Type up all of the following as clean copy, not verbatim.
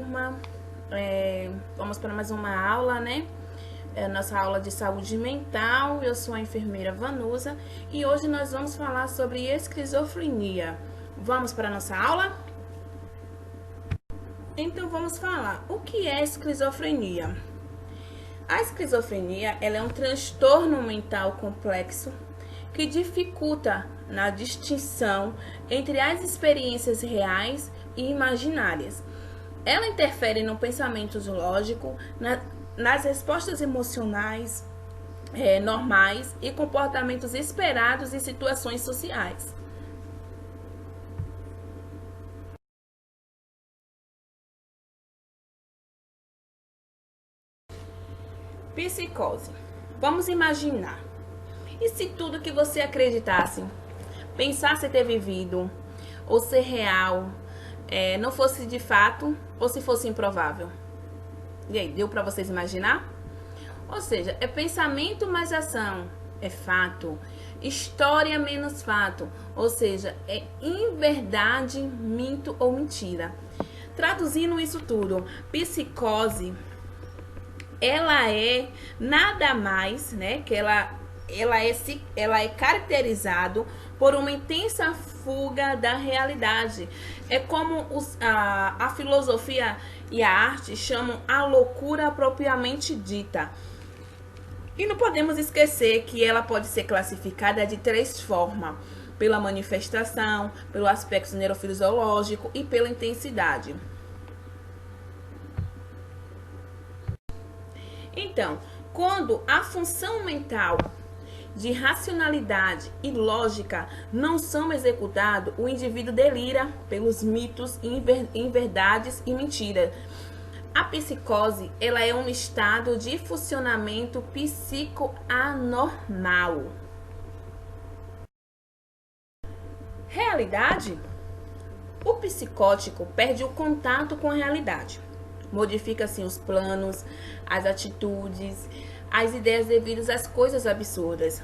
turma. Vamos para mais uma aula, né? Nossa aula de saúde mental. Eu sou a enfermeira Vanusa e hoje nós vamos falar sobre esquizofrenia. Vamos para a nossa aula? Então vamos falar. O que é esquizofrenia? A esquizofrenia ela é um transtorno mental complexo que dificulta na distinção entre as experiências reais e imaginárias. Ela interfere no pensamento lógico, nas respostas emocionais normais e comportamentos esperados em situações sociais. Psicose. Vamos imaginar. E se tudo que você acreditasse, pensasse ter vivido, ou ser real, não fosse de fato, ou se fosse improvável? E aí, deu para vocês imaginar? Ou seja, é pensamento mais ação, é fato. História menos fato, ou seja, é inverdade, mito ou mentira. Traduzindo isso tudo, psicose, ela é nada mais, né, que ela é caracterizado por uma intensa fuga da realidade. É como a filosofia e a arte chamam a loucura propriamente dita. E não podemos esquecer que ela pode ser classificada de três formas: pela manifestação, pelo aspecto neurofisiológico e pela intensidade. Então, quando a função mental de racionalidade e lógica não são executados, o indivíduo delira pelos mitos, inverdades e mentiras. A psicose, ela é um estado de funcionamento psicoanormal. Realidade? O psicótico perde o contato com a realidade. Modifica assim os planos, as atitudes, as ideias devidas às coisas absurdas.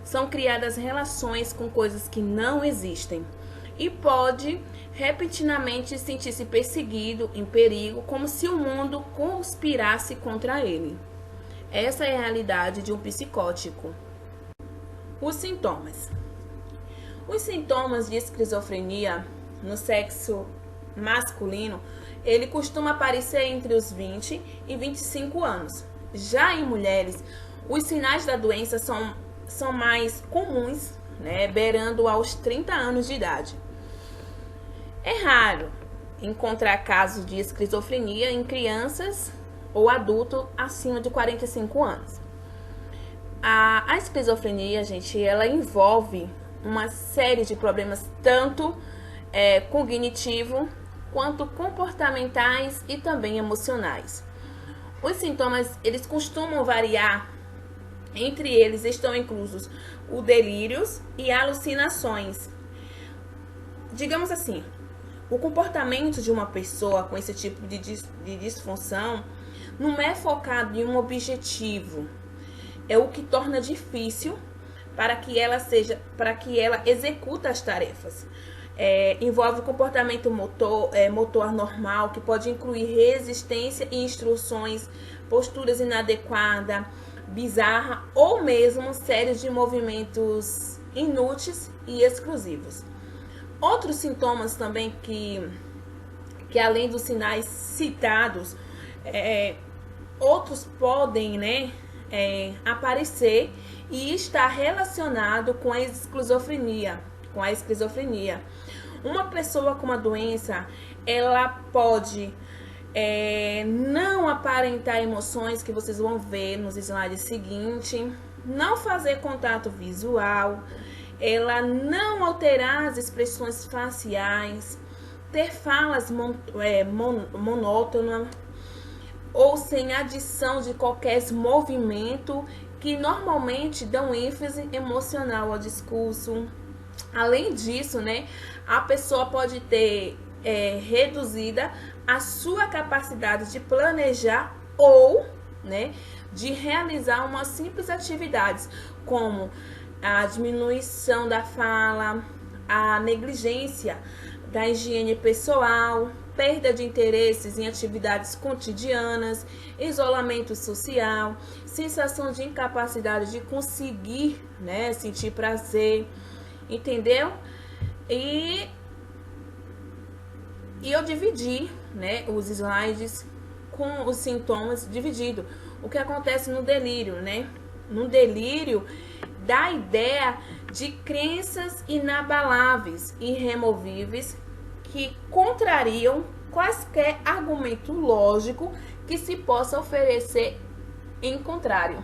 São criadas relações com coisas que não existem. E pode repentinamente sentir-se perseguido, em perigo, como se o mundo conspirasse contra ele. Essa é a realidade de um psicótico. Os sintomas. Os sintomas de esquizofrenia no sexo masculino, ele costuma aparecer entre os 20 e 25 anos. Já em mulheres, os sinais da doença são mais comuns, né, beirando aos 30 anos de idade. É raro encontrar casos de esquizofrenia em crianças ou adultos acima de 45 anos. A esquizofrenia, gente, ela envolve uma série de problemas, tanto cognitivo quanto comportamentais e também emocionais. Os sintomas, eles costumam variar. Entre eles estão inclusos o delírios e alucinações. Digamos assim, o comportamento de uma pessoa com esse tipo de disfunção não é focado em um objetivo. É o que torna difícil para que ela execute as tarefas. Envolve o comportamento motor anormal, que pode incluir resistência e instruções, posturas inadequadas, bizarra ou mesmo séries de movimentos inúteis e exclusivos. Outros sintomas também que além dos sinais citados, outros podem, aparecer e estar relacionado com a esquizofrenia. Uma pessoa com uma doença, ela pode não aparentar emoções, que vocês vão ver nos slides seguintes, não fazer contato visual, ela não alterar as expressões faciais, ter falas monótonas ou sem adição de qualquer movimento, que normalmente dão ênfase emocional ao discurso. Além disso, a pessoa pode ter reduzida a sua capacidade de planejar ou, de realizar uma simples atividade, como a diminuição da fala, a negligência da higiene pessoal, perda de interesses em atividades cotidianas, isolamento social, sensação de incapacidade de conseguir, né, sentir prazer, entendeu? E eu dividi, né, os slides com os sintomas dividido. O que acontece no delírio, né? No delírio, dá a ideia de crenças inabaláveis, irremovíveis, que contrariam quaisquer argumento lógico que se possa oferecer em contrário.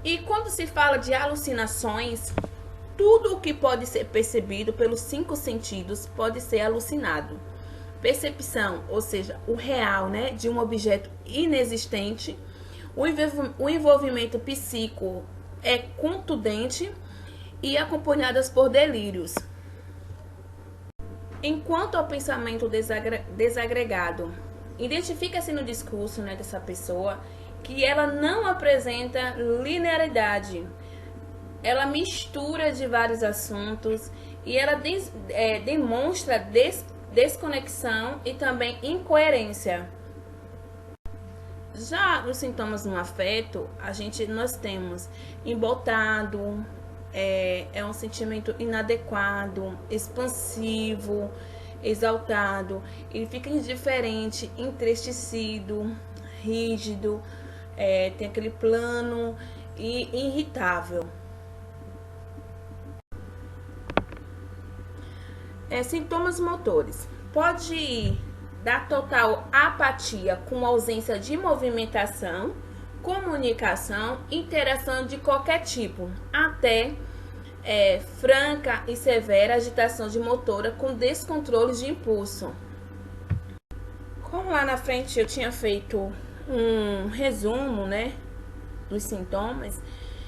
E quando se fala de alucinações, tudo o que pode ser percebido pelos 5 sentidos pode ser alucinado. Percepção, ou seja, o real, né, de um objeto inexistente. O envolvimento psíquico é contundente e acompanhadas por delírios. Enquanto ao pensamento desagregado, identifica-se no discurso, né, dessa pessoa que ela não apresenta linearidade. Ela mistura de vários assuntos e ela demonstra desconexão e também incoerência. Já os sintomas no afeto, nós temos embotado, é um sentimento inadequado, expansivo, exaltado, ele fica indiferente, entristecido, rígido, tem aquele plano e irritável. Sintomas motores. Pode dar total apatia com ausência de movimentação, comunicação, interação de qualquer tipo, até franca e severa agitação de motora com descontrole de impulso. Como lá na frente eu tinha feito um resumo, né, dos sintomas,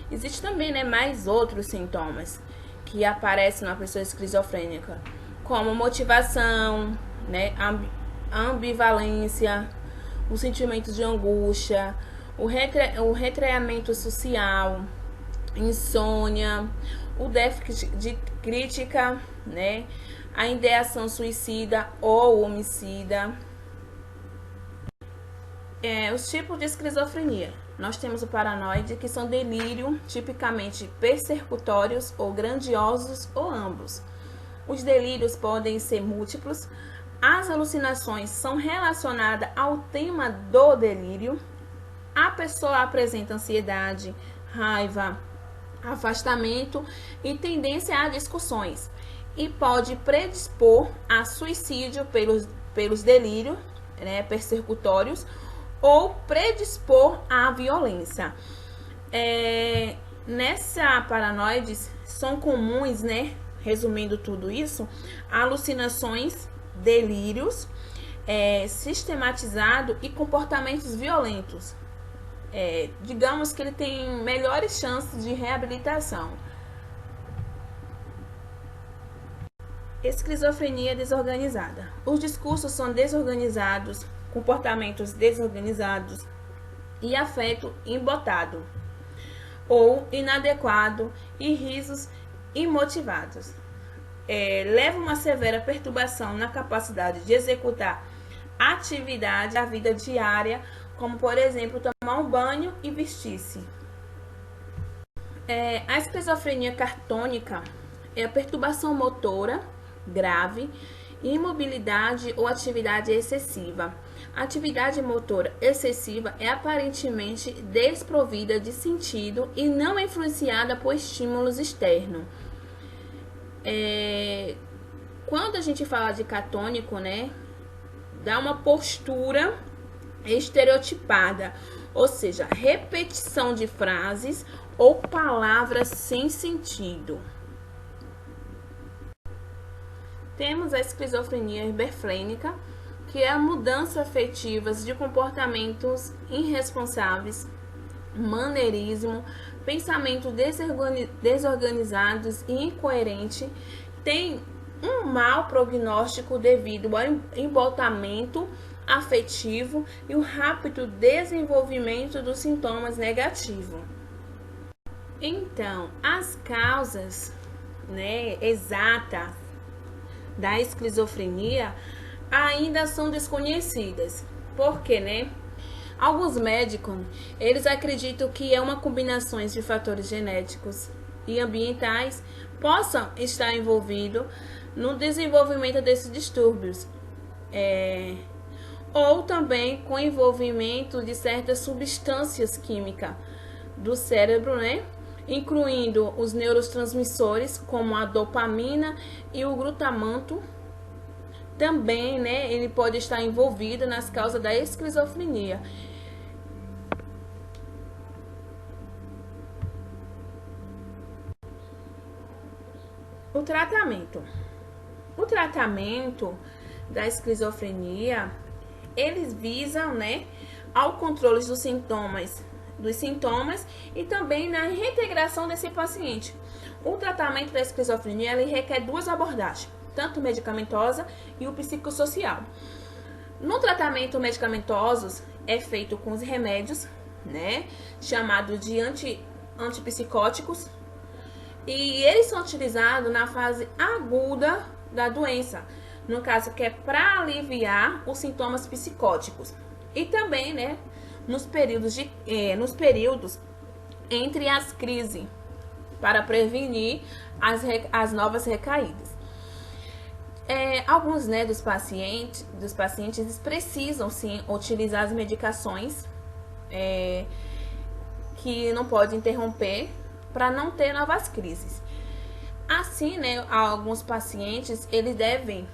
existe também, né, mais outros sintomas que aparecem na pessoa esquizofrênica, como motivação, né, ambivalência, o sentimento de angústia, o retraimento social, insônia, o déficit de crítica, né, a ideação suicida ou homicida. Os tipos de esquizofrenia. Nós temos o paranoide, que são delírio, tipicamente persecutórios ou grandiosos ou ambos. Os delírios podem ser múltiplos. As alucinações são relacionadas ao tema do delírio. A pessoa apresenta ansiedade, raiva, afastamento e tendência a discussões. E pode predispor a suicídio pelos delírios, né, persecutórios, ou predispor à violência. Nessa paranoides são comuns, né, resumindo tudo isso, alucinações, delírios, sistematizado e comportamentos violentos. Digamos que ele tem melhores chances de reabilitação. Esquizofrenia desorganizada. Os discursos são desorganizados, comportamentos desorganizados e afeto embotado ou inadequado e risos imotivados. Leva uma severa perturbação na capacidade de executar atividade da vida diária, como por exemplo tomar um banho e vestir-se. A esquizofrenia cartônica é a perturbação motora grave, imobilidade ou atividade excessiva. A atividade motora excessiva é aparentemente desprovida de sentido e não influenciada por estímulos externos. Quando a gente fala de catônico, né, dá uma postura estereotipada, ou seja, repetição de frases ou palavras sem sentido. Temos a esquizofrenia hiperflênica, que é a mudança afetivas de comportamentos irresponsáveis, maneirismo, pensamento desorganizados e incoerente, tem um mau prognóstico devido ao embotamento afetivo e o rápido desenvolvimento dos sintomas negativos. Então, as causas, né, exatas da esquizofrenia, ainda são desconhecidas. Por quê, né? Alguns médicos, eles acreditam que é uma combinação de fatores genéticos e ambientais possam estar envolvidos no desenvolvimento desses distúrbios. Ou também com envolvimento de certas substâncias químicas do cérebro, né? Incluindo os neurotransmissores como a dopamina e o glutamato. Também, né, ele pode estar envolvido nas causas da esquizofrenia. O tratamento da esquizofrenia, eles visam, né, ao controle dos sintomas e também na reintegração desse paciente. O tratamento da esquizofrenia, ele requer duas abordagens, tanto medicamentosa e o psicossocial. No tratamento medicamentoso é feito com os remédios, né, chamados de antipsicóticos, e eles são utilizados na fase aguda da doença, no caso que é para aliviar os sintomas psicóticos, e também, né, nos períodos entre as crises, para prevenir as novas recaídas. Alguns, né, dos pacientes eles precisam sim utilizar as medicações que não pode interromper para não ter novas crises. Assim, né, alguns pacientes eles devem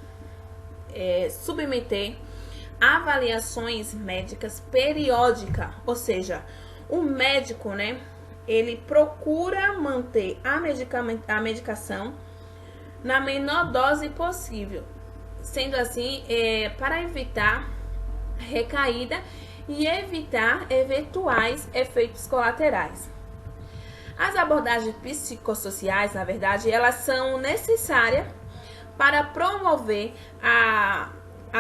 submeter avaliações médicas periódicas, ou seja, o médico, né, ele procura manter a medicação na menor dose possível, sendo assim para evitar recaída e evitar eventuais efeitos colaterais. As abordagens psicossociais, na verdade, elas são necessárias para promover a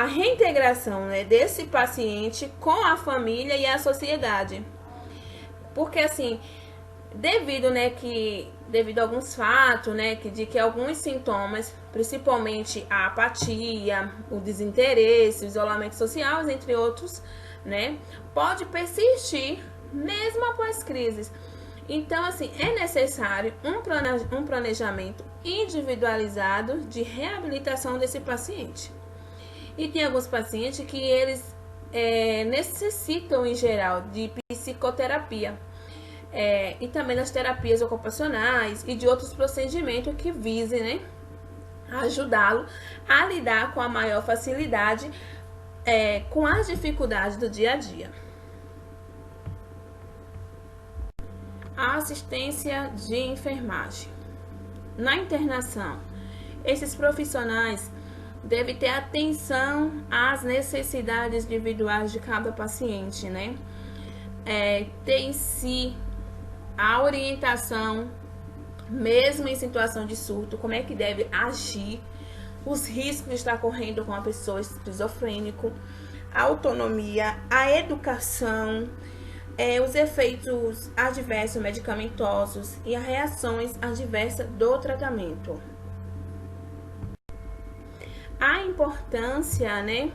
reintegração, né, desse paciente com a família e a sociedade. Porque assim, devido a alguns fatos, né, de que alguns sintomas, principalmente a apatia, o desinteresse, o isolamento social, entre outros, né, pode persistir mesmo após crises. Então, assim, é necessário um planejamento individualizado de reabilitação desse paciente. E tem alguns pacientes que eles necessitam, em geral, de psicoterapia. E também das terapias ocupacionais e de outros procedimentos que visem, né, ajudá-lo a lidar com a maior facilidade com as dificuldades do dia a dia. A assistência de enfermagem. Na internação, esses profissionais devem ter atenção às necessidades individuais de cada paciente, né? Ter em si a orientação, mesmo em situação de surto, como é que deve agir, os riscos de estar correndo com a pessoa esquizofrênica, a autonomia, a educação, os efeitos adversos medicamentosos e as reações adversas do tratamento. A importância, né?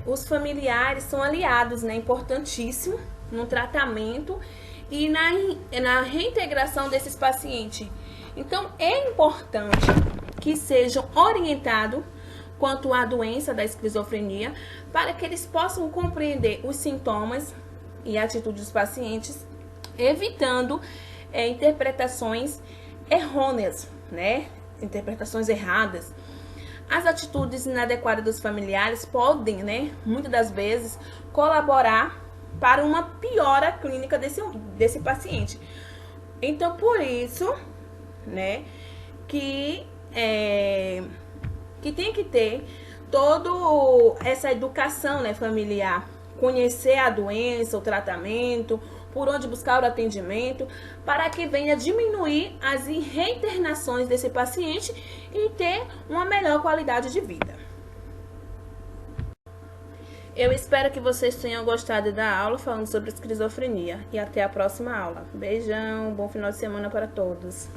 Os familiares são aliados, né? Importantíssimo no tratamento e na reintegração desses pacientes. Então, é importante que sejam orientados quanto à doença da esquizofrenia, para que eles possam compreender os sintomas e atitudes dos pacientes, evitando interpretações errôneas, né? Interpretações erradas. As atitudes inadequadas dos familiares podem, né, muitas das vezes, colaborar para uma piora clínica desse paciente. Então, por isso, né, que tem que ter toda essa educação, né, familiar, conhecer a doença, o tratamento, por onde buscar o atendimento, para que venha diminuir as reinternações desse paciente e ter uma melhor qualidade de vida. Eu espero que vocês tenham gostado da aula falando sobre esquizofrenia e até a próxima aula. Beijão, bom final de semana para todos.